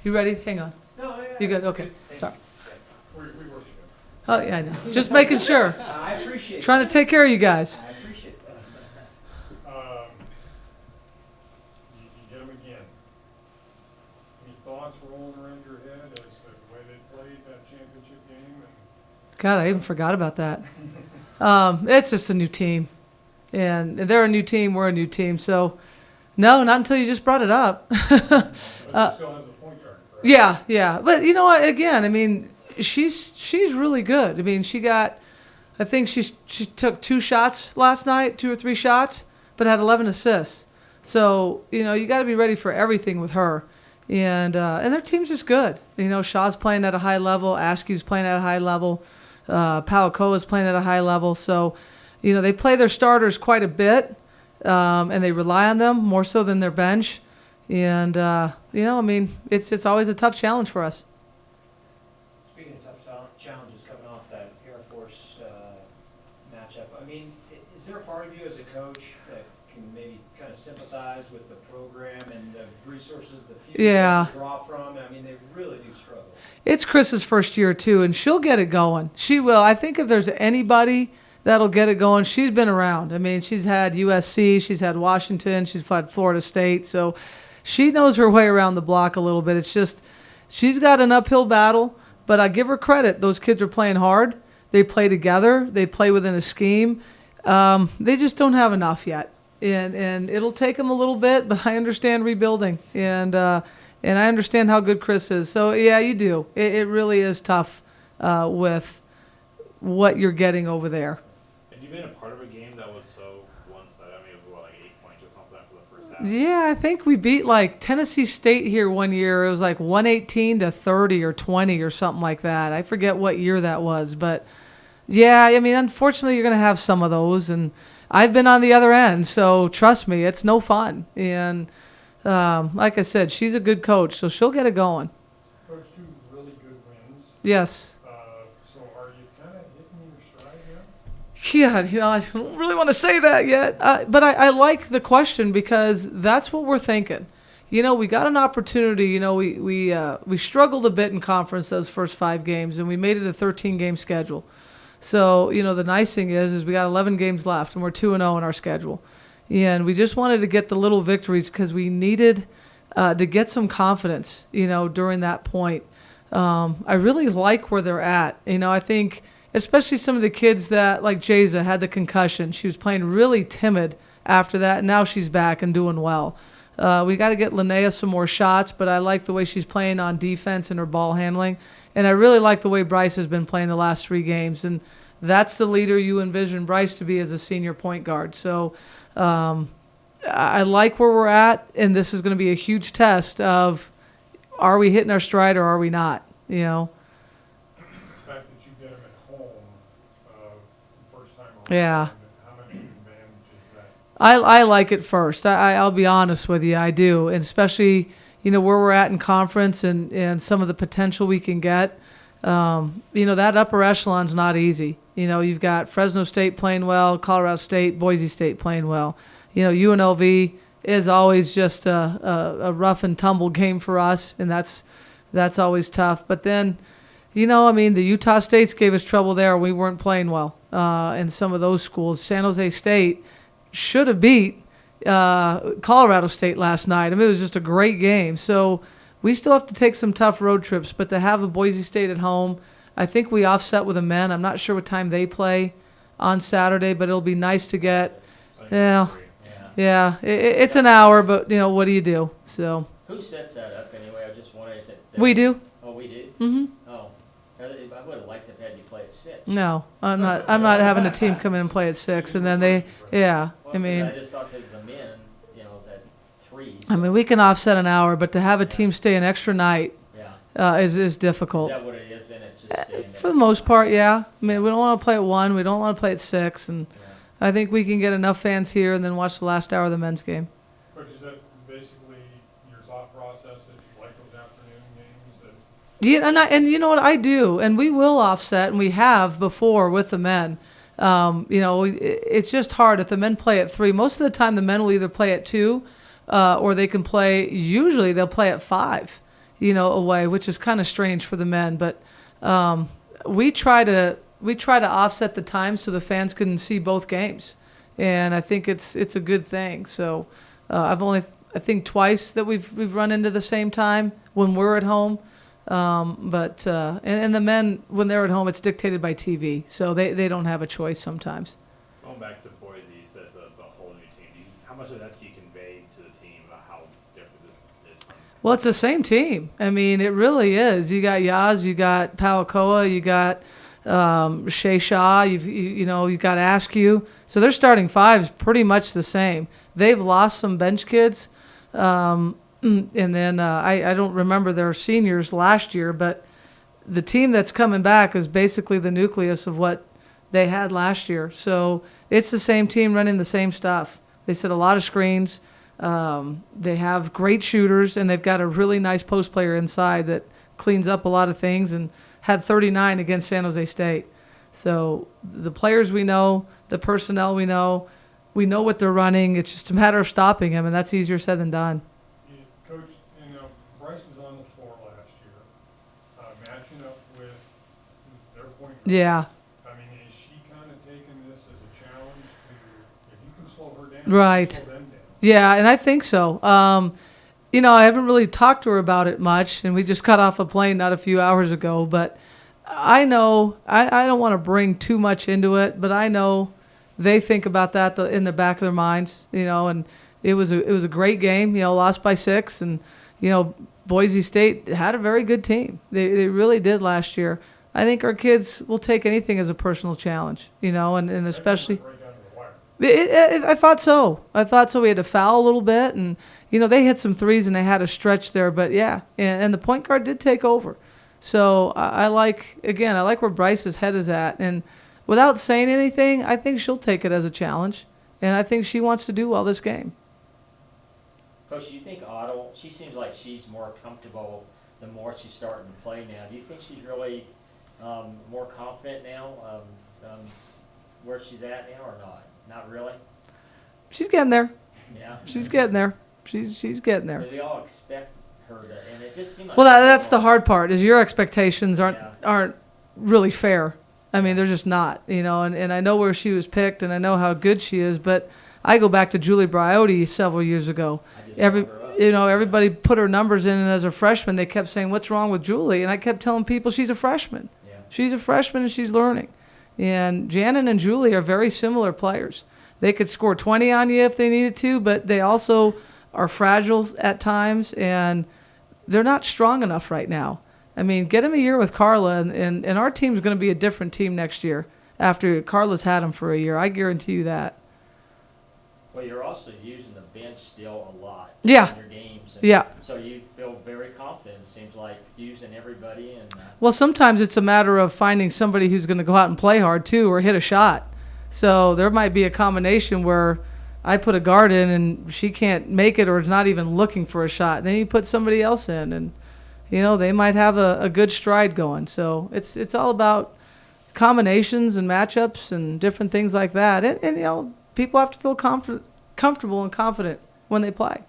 You ready? Hang on. No, yeah. You good? Okay. Sorry. We work together. Oh, yeah, I know. Just making sure. I appreciate Trying to take care of you guys. I appreciate that. You get them again. Any thoughts rolling around your head as to the way they played that championship game? God, I even forgot about that. It's just a new team. And they're a new team, we're a new team. So, no, not until you just brought it up. But they still have the point guard, correct? Yeah. But you know what? Again, I mean, she's really good. I mean, I think she took 2 shots last night, 2 or 3 shots, but had 11 assists. So, you got to be ready for everything with her. And their team's just good. Shaw's playing at a high level. Askew's playing at a high level. Pauakoa's playing at a high level. So, they play their starters quite a bit, and they rely on them more so than their bench. And, I mean, it's always a tough challenge for us. Speaking of tough challenges coming off that Air Force matchup, I mean, is there a part of you as a coach that can maybe kind of sympathize with the program and the resources the future draw from? I mean, they really do struggle. It's Chris's first year, too, and she'll get it going. She will. I think if there's anybody that'll get it going, she's been around. I mean, she's had USC, she's had Washington, she's had Florida State, so she knows her way around the block a little bit. It's just she's got an uphill battle, but I give her credit. Those kids are playing hard. They play together. They play within a scheme. They just don't have enough yet, and it'll take them a little bit, but I understand rebuilding, and I understand how good Chris is. So, yeah, you do. It really is tough with what you're getting over there. Had you been a part of a game that was so one-sided? I mean, it was, like 8 points or something for the first half? Yeah, I think we beat, Tennessee State here one year. It was 118 to 30 or 20 or something like that. I forget what year that was. But, yeah, I mean, unfortunately, you're going to have some of those. And I've been on the other end, so trust me, it's no fun. And like I said, she's a good coach, so she'll get it going. Coach, 2 really good wins. Yes. So are you kind of hitting your stride yet? Yeah, I don't really want to say that yet. But I like the question because that's what we're thinking. We got an opportunity. We struggled a bit in conference those first 5 games, and we made it a 13-game schedule. So, the nice thing is we got 11 games left, and we're 2-0 in our schedule. And we just wanted to get the little victories because we needed to get some confidence, during that point. I really like where they're at. I think especially some of the kids that, like Jayza, had the concussion. She was playing really timid after that, and now she's back and doing well. We got to get Linnea some more shots, but I like the way she's playing on defense and her ball handling. And I really like the way Bryce has been playing the last 3 games. And that's the leader you envision Bryce to be as a senior point guard. So I like where we're at, and this is going to be a huge test of are we hitting our stride or are we not, The fact that you get them at home the first time around. Yeah. How much advantage is that? I like it first. I'll be honest with you, I do. And especially, where we're at in conference and some of the potential we can get. That upper echelon's not easy. You've got Fresno State playing well, Colorado State, Boise State playing well. UNLV is always just a rough and tumble game for us, and that's always tough. But then, the Utah States gave us trouble there. We weren't playing well in some of those schools. San Jose State should have beat Colorado State last night. It was just a great game. So we still have to take some tough road trips, but to have a Boise State at home, I think we offset with the men. I'm not sure what time they play on Saturday, but it'll be nice to get. It's an hour, but what do you do? So Who sets that up anyway? I just wondering. Is it we do. Oh, we do? Mhm. Oh. I would have liked to have had you play at 6. No, I'm not having a team come in and play at 6, and then they. Yeah, Well, I mean. I just thought because the men, is at 3. I mean, we can offset an hour, but to have a team stay an extra night Yeah. is difficult. Is that what it is? And it's just staying For the most part, yeah. I mean, we don't want to play at 1. We don't want to play at 6, and I think we can get enough fans here and then watch the last hour of the men's game. Coach, is that basically your thought process that you like those afternoon games? Yeah, and you know what, I do, and we will offset, and we have before with the men. It's just hard if the men play at 3. Most of the time, the men will either play at 2, or they can play. Usually, they'll play at 5. away, which is kind of strange for the men. But we try to offset the time so the fans can see both games, and I think it's a good thing. So I think twice that we've run into the same time when we're at home. But the men, when they're at home, it's dictated by TV, so they don't have a choice sometimes. Going back to Boise, that's a whole new team. How much of that do you convey to the team about how different this is from? Well, it's the same team. I mean, it really is. You got Yaz, you got Pauakoa, you got Shea Shaw, you've got Askew. So their starting five is pretty much the same. They've lost some bench kids. And then I don't remember their seniors last year, but the team that's coming back is basically the nucleus of what they had last year. So it's the same team running the same stuff. They set a lot of screens. They have great shooters, and they've got a really nice post player inside that cleans up a lot of things and had 39 against San Jose State. So the players we know, the personnel we know what they're running. It's just a matter of stopping them, and that's easier said than done. Coach, Bryce was on the floor last year, matching up with their point guard. Yeah. I mean, is she kind of taking this as a challenge to, if you can slow her down, Right. slow them down? Yeah, and I think so. I haven't really talked to her about it much, and we just got off a plane not a few hours ago. But I know I don't want to bring too much into it, but I know they think about that in the back of their minds, and it was a great game, lost by 6, and Boise State had a very good team. They really did last year. I think our kids will take anything as a personal challenge, and especially. Right down to the wire. I thought so. We had to foul a little bit, and they hit some threes and they had a stretch there. But yeah, and the point guard did take over. So I like where Bryce's head is at, and without saying anything, I think she'll take it as a challenge, and I think she wants to do well this game. Coach, do you think Otto, she seems like she's more comfortable the more she's starting to play now. Do you think she's really more confident now where she's at now or not? Not really? She's getting there. Yeah. She's getting there. She's getting there. We all expect her to, and it just seems like... Well, that's the hard part, is your expectations aren't really fair. I mean, they're just not, and I know where she was picked, and I know how good she is, but I go back to Julie Briotti several years ago. Everybody put her numbers in, and as a freshman, they kept saying, "What's wrong with Julie?" And I kept telling people she's a freshman. Yeah. She's a freshman, and she's learning. And Janet and Julie are very similar players. They could score 20 on you if they needed to, but they also are fragile at times, and they're not strong enough right now. I mean, get them a year with Carla, and our team's going to be a different team next year after Carla's had them for a year. I guarantee you that. Well, you're also using the bench still a lot Yeah. in your games. Yeah. So you feel very confident, it seems like, using everybody. And Well, sometimes it's a matter of finding somebody who's going to go out and play hard, too, or hit a shot. So there might be a combination where I put a guard in and she can't make it or is not even looking for a shot. Then you put somebody else in, and they might have a good stride going. So it's all about combinations and matchups and different things like that. And people have to feel comfortable and confident when they play.